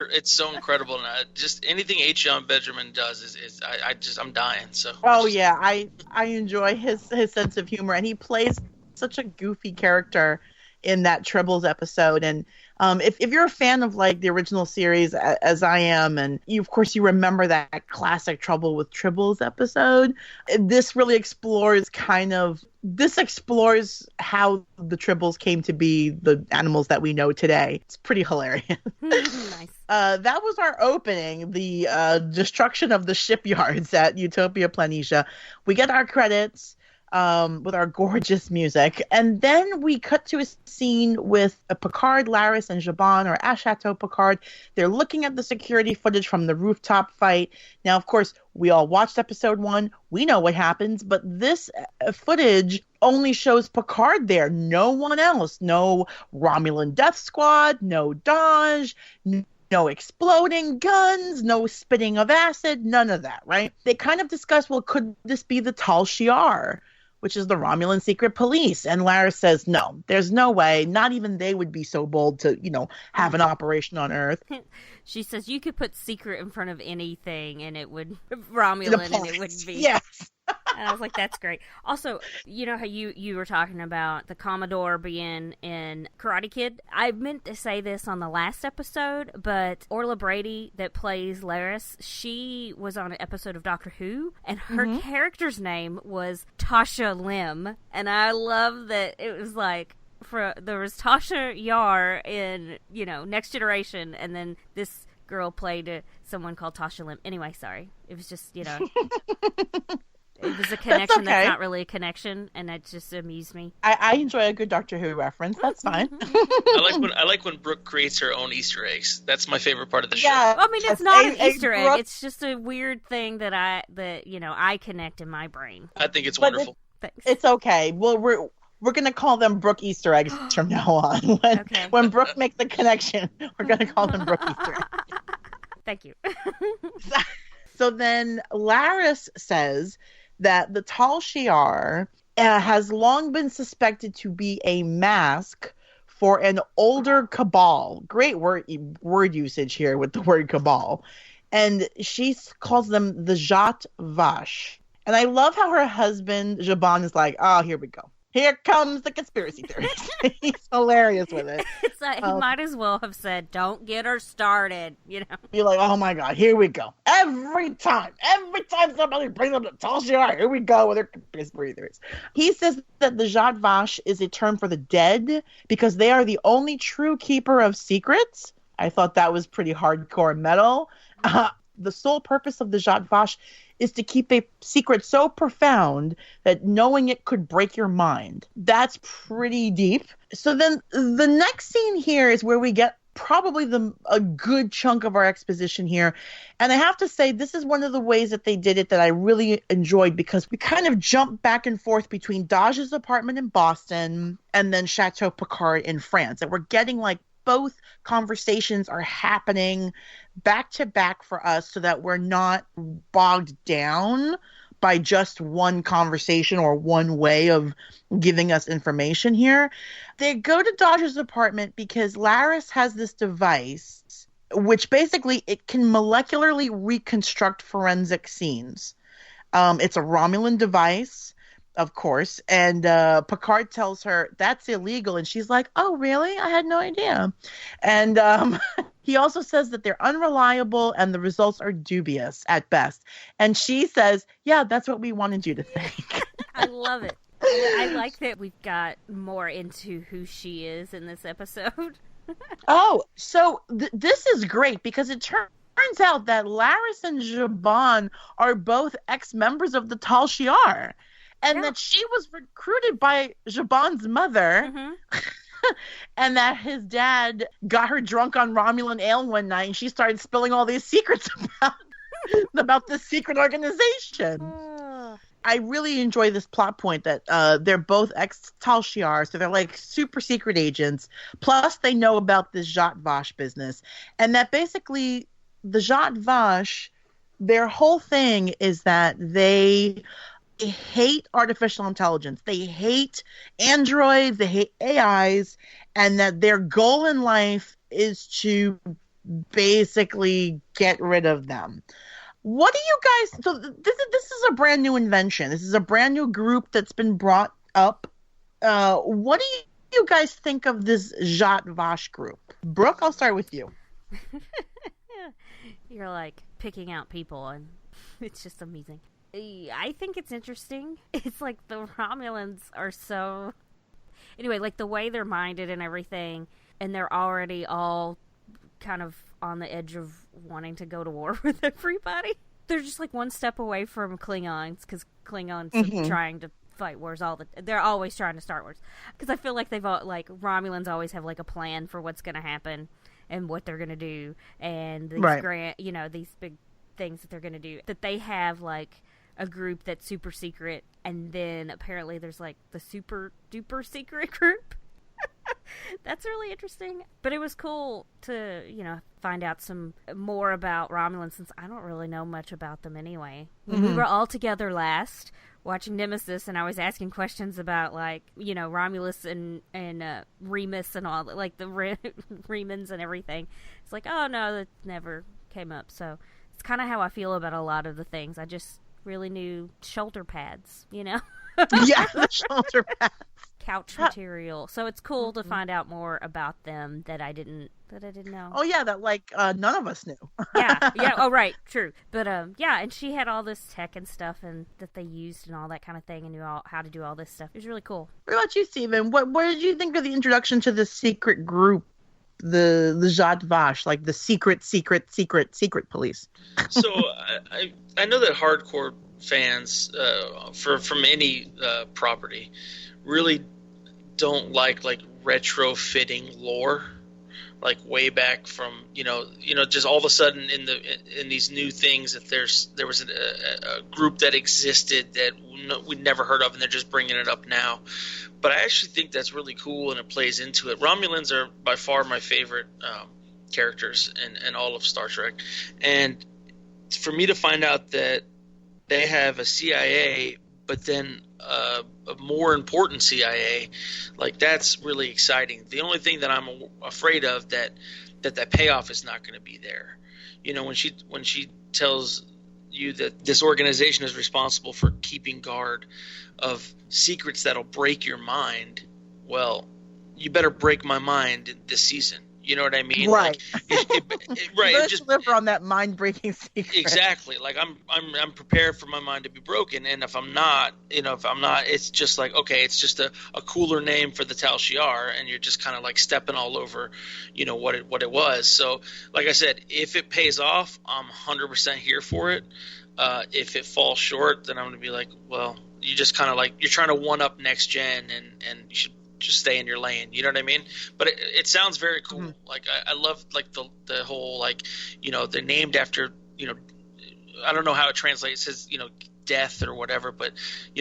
It's so incredible. And just anything H. John Benjamin does I'm dying. So Oh yeah, I enjoy his sense of humor, and he plays such a goofy character in that Tribbles episode. And if you're a fan of like the original series, as I am, and you of course you remember that classic Trouble with Tribbles episode, this explores how the Tribbles came to be the animals that we know today. It's pretty hilarious. Nice. That was our opening, the destruction of the shipyards at Utopia Planitia. We get our credits with our gorgeous music, and then we cut to a scene with Picard, Laris, and Jabon, or at Chateau Picard. They're looking at the security footage from the rooftop fight. Now, of course, we all watched episode 1. We know what happens, but this footage only shows Picard there. No one else. No Romulan Death Squad, no Dodge, no exploding guns, no spitting of acid, none of that, right? They kind of discuss, well, could this be the Tal Shiar, which is the Romulan secret police? And Laris says, no, there's no way. Not even they would be so bold to, have an operation on Earth. She says you could put secret in front of anything and it would Romulan and it would be. Yes. And I was like, that's great. Also, you know how you were talking about the Commodore being in Karate Kid? I meant to say this on the last episode, but Orla Brady, that plays Laris, she was on an episode of Doctor Who, and her character's name was Tasha Lim. And I love that it was like, there was Tasha Yar in, Next Generation, and then this girl played someone called Tasha Lim. Anyway, sorry. It was just, it was a connection that's not really a connection, and it just amused me. I enjoy a good Doctor Who reference. That's fine. I like when Brooke creates her own Easter eggs. That's my favorite part of the show. Yeah, I mean, it's not an Easter egg. It's just a weird thing that I connect in my brain. I think it's wonderful. Thanks. It's okay. Well, we're going to call them Brooke Easter eggs from now on. When Brooke makes the connection, we're going to call them Brooke Easter eggs. Thank you. So then Laris says that the Tal Shiar has long been suspected to be a mask for an older cabal. Great word usage here with the word cabal. And she calls them the Zhat Vash. And I love how her husband, Jabon, is like, oh, here we go. Here comes the conspiracy theories. He's hilarious with it. It's like, he might as well have said, don't get her started, You're like, oh my God, here we go. Every time somebody brings up the Tal Shiar, here we go with their conspiracy theories. He says that the Zhat Vash is a term for the dead because they are the only true keeper of secrets. I thought that was pretty hardcore metal. The sole purpose of the Zhat Vash is to keep a secret so profound that knowing it could break your mind. That's pretty deep. So then the next scene here is where we get probably a good chunk of our exposition here. And I have to say, this is one of the ways that they did it that I really enjoyed, because we kind of jump back and forth between Daj's apartment in Boston and then Chateau Picard in France. And we're getting like both conversations are happening back to back for us so that we're not bogged down by just one conversation or one way of giving us information here. They go to Dodger's apartment because Laris has this device which basically it can molecularly reconstruct forensic scenes. It's a Romulan device, of course, and Picard tells her that's illegal, and she's like, oh, really? I had no idea. And he also says that they're unreliable and the results are dubious at best. And she says, yeah, that's what we wanted you to think. I love it. I like that we've got more into who she is in this episode. Oh, so this is great because it turns out that Laris and Jabon are both ex-members of the Tal Shiar. And that she was recruited by Jabon's mother, and that his dad got her drunk on Romulan ale one night, and she started spilling all these secrets about this secret organization. I really enjoy this plot point that they're both ex-Tal Shiar, so they're like super secret agents. Plus, they know about this Zhat Vash business, and that basically the Zhat Vash, their whole thing is that they hate artificial intelligence. They hate androids. They hate AIs, and that their goal in life is to basically get rid of them. What do you guys? So this is a brand new invention. This is a brand new group that's been brought up. What do you guys think of this Zhat Vash group? Brooke, I'll start with you. You're like picking out people, and it's just amazing. I think it's interesting. It's like the Romulans are so... Anyway, like the way they're minded and everything, and they're already all kind of on the edge of wanting to go to war with everybody. They're just like one step away from Klingons, because Klingons are trying to fight wars they're always trying to start wars. Because I feel like they've all, like, Romulans always have like a plan for what's going to happen and what they're going to do, and these these big things that they're going to do. That they have like a group that's super secret, and then apparently there's like the super duper secret group. That's really interesting. But it was cool to, find out some more about Romulans, since I don't really know much about them anyway. We were all together last watching Nemesis, and I was asking questions about, like, Romulus and Remus and all, like the Remans and everything. It's like, oh no, that never came up. So it's kind of how I feel about a lot of the things. I just really knew shoulder pads, Yeah, the shoulder pads. Couch material. So it's cool to find out more about them that I didn't know. Oh yeah, that like none of us knew. yeah. Oh right, true. But and she had all this tech and stuff, and that they used and all that kind of thing, and knew how to do all this stuff. It was really cool. What about you, Steven? What did you think of the introduction to the secret group, the Zhat Vash, like the secret police? So I know that hardcore fans from any property really don't like retrofitting lore, like way back from just all of a sudden in these new things that there was a group that existed that we'd never heard of, and they're just bringing it up now. But I actually think that's really cool, and it plays into it. Romulans are by far my favorite characters in all of Star Trek, and for me to find out that they have a CIA, but then a more important CIA, like, that's really exciting. The only thing that I'm afraid of that payoff is not going to be there. When she tells you that this organization is responsible for keeping guard of secrets that'll break your mind, well, you better break my mind this season. You know what I mean? Right. Right. You just deliver on that mind-breaking secret. Exactly. Like I'm prepared for my mind to be broken, and if I'm not, it's just like, okay, it's just a cooler name for the Tal Shiar, and you're just kind of like stepping all over, what it was. So, like I said, if it pays off, I'm 100% here for it. If it falls short, then I'm going to be like, well, you just kind of like, you're trying to one up next gen, and you should just stay in your lane. You know what I mean? But it sounds very cool. Mm-hmm. Like I love like the whole, like, they're named after, I don't know how it translates. It says, death or whatever, but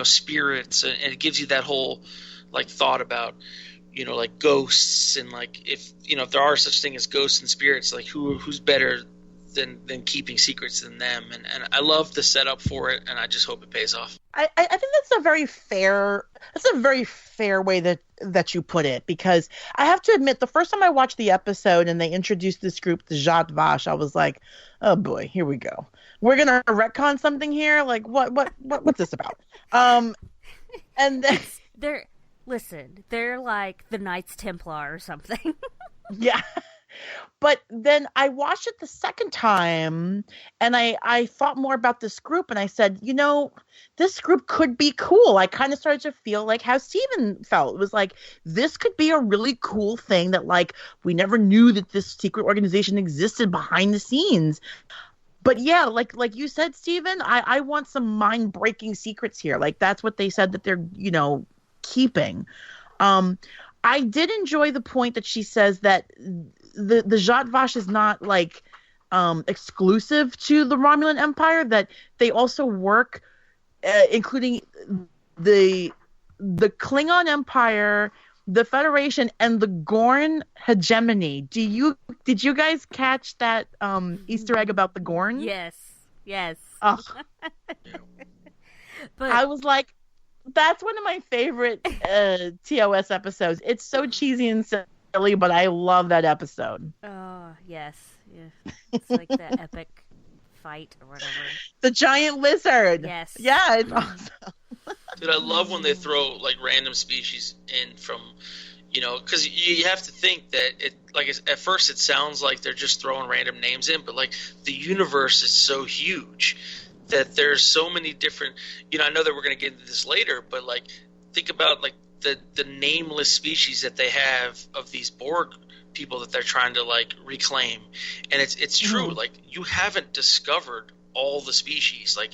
spirits, and it gives you that whole like thought about, like ghosts, and like if there are such thing as ghosts and spirits, like who's better than keeping secrets than them, and I love the setup for it, and I just hope it pays off. I think that's a very fair way that you put it, because I have to admit, the first time I watched the episode and they introduced this group, the Zhat Vash, I was like, oh boy, here we go. We're gonna retcon something here. Like what's this about? And then they're like the Knights Templar or something. Yeah. But then I watched it the second time, and I thought more about this group, and I said, this group could be cool. I kind of started to feel like how Steven felt. It was like, this could be a really cool thing that, like, we never knew that this secret organization existed behind the scenes. But yeah, like you said, Steven, I want some mind-breaking secrets here. Like, that's what they said that they're, keeping. I did enjoy the point that she says that the Zhat Vash is not like exclusive to the Romulan Empire, that they also work, including the Klingon Empire, the Federation, and the Gorn hegemony. Did you guys catch that Easter egg about the Gorn? Yes. Oh. But I was like, that's one of my favorite TOS episodes. It's so cheesy and silly, but I love that episode. Oh, yes. Yeah. It's like the epic fight or whatever. The giant lizard. Yes. Yeah, it's awesome. Dude, I love when they throw like random species in from, because you have to think that at first it sounds like they're just throwing random names in, but like the universe is so huge that there's so many different. I know that we're going to get into this later, but like think about like the nameless species that they have of these Borg people that they're trying to like reclaim, and it's true. Mm-hmm. Like you haven't discovered all the species. Like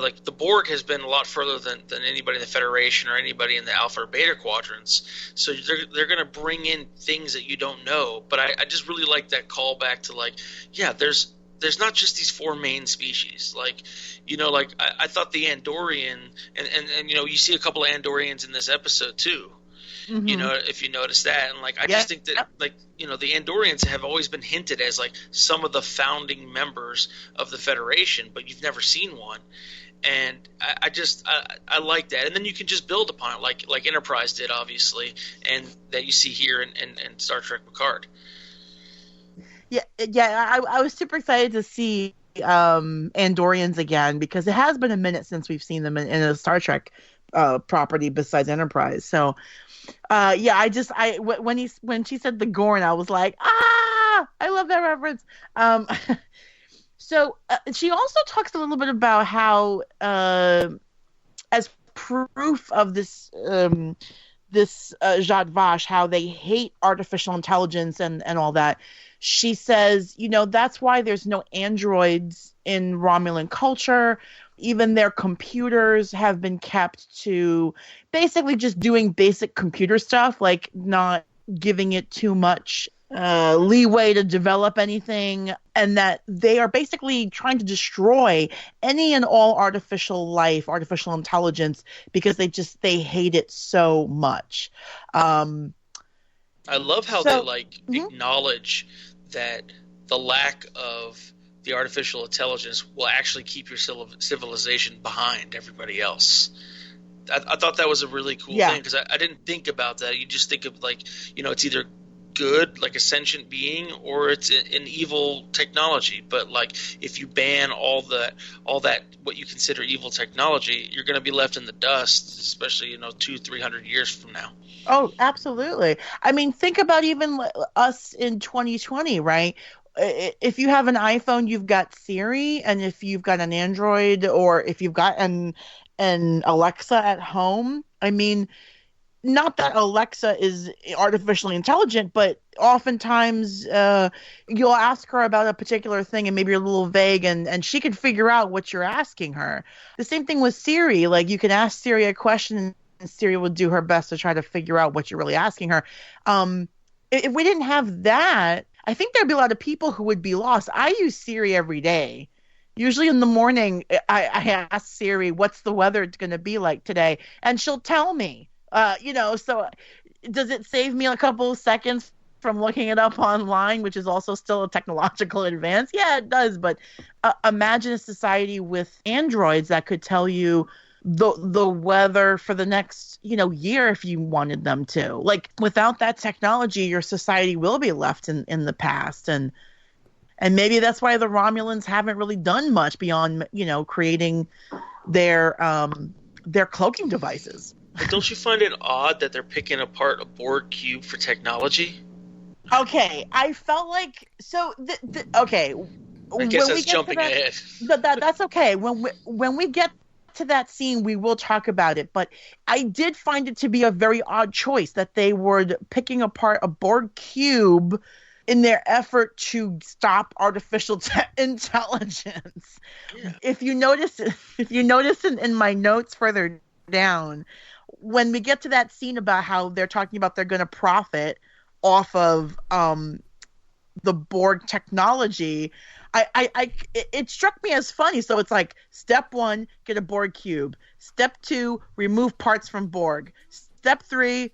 like the Borg has been a lot further than anybody in the Federation or anybody in the Alpha or Beta quadrants, so they're going to bring in things that you don't know. But I just really like that callback to like, yeah, there's not just these four main species. Like like I thought the Andorian and you see a couple of Andorians in this episode too. Mm-hmm. If you notice that. And like I just think that like the Andorians have always been hinted as like some of the founding members of the Federation, but you've never seen one. And I like that. And then you can just build upon it like Enterprise did, obviously, and that you see here in Star Trek Picard. Yeah, I was super excited to see Andorians again, because it has been a minute since we've seen them in a Star Trek property besides Enterprise. So when she said the Gorn, I was like, I love that reference. So she also talks a little bit about how as proof of this Zhat Vash, how they hate artificial intelligence and all that. She says, that's why there's no androids in Romulan culture. Even their computers have been kept to basically just doing basic computer stuff, like not giving it too much leeway to develop anything, and that they are basically trying to destroy any and all artificial life, artificial intelligence, because they hate it so much. I love how they acknowledge that the lack of the artificial intelligence will actually keep your civilization behind everybody else. I thought that was a really cool thing, because I didn't think about that. You just think of like, it's either good, like a sentient being, or it's an evil technology. But like if you ban all that what you consider evil technology, you're going to be left in the dust, especially 200-300 years from now. Oh, absolutely. I mean, think about even us in 2020, right? If you have an iPhone, you've got Siri, and if you've got an Android, or if you've got an Alexa at home, I mean, not that Alexa is artificially intelligent, but oftentimes you'll ask her about a particular thing and maybe you're a little vague, and she can figure out what you're asking her. The same thing with Siri. Like, you can ask Siri a question and Siri will do her best to try to figure out what you're really asking her. If we didn't have that, I think there'd be a lot of people who would be lost. I use Siri every day. Usually in the morning, I ask Siri, what's the weather going to be like today? And she'll tell me, so does it save me a couple of seconds from looking it up online, which is also still a technological advance? Yeah, it does. But imagine a society with androids that could tell you the weather for the next year if you wanted them to. Like, without that technology, your society will be left in the past, and maybe that's why the Romulans haven't really done much beyond creating their cloaking devices. But don't you find it odd that they're picking apart a Borg cube for technology? Okay, I felt like okay. I guess that's jumping ahead. That's okay. When we get to that scene, we will talk about it, but I did find it to be a very odd choice that they were picking apart a Borg cube in their effort to stop artificial intelligence. Yeah. If you notice in my notes further down, when we get to that scene about how they're talking about they're going to profit off of the Borg technology, it struck me as funny. So it's like, step 1, get a Borg cube. Step 2, remove parts from Borg. Step 3, ?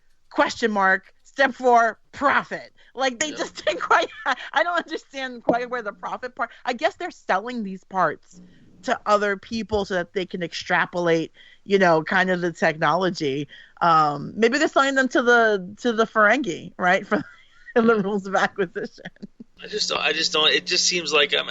Step 4, profit. Like, they just didn't quite. I don't understand quite where the profit part. I guess they're selling these parts to other people so that they can extrapolate, kind of the technology. Maybe they're selling them to the Ferengi, right? For the rules of acquisition. I just don't. It just seems like I'm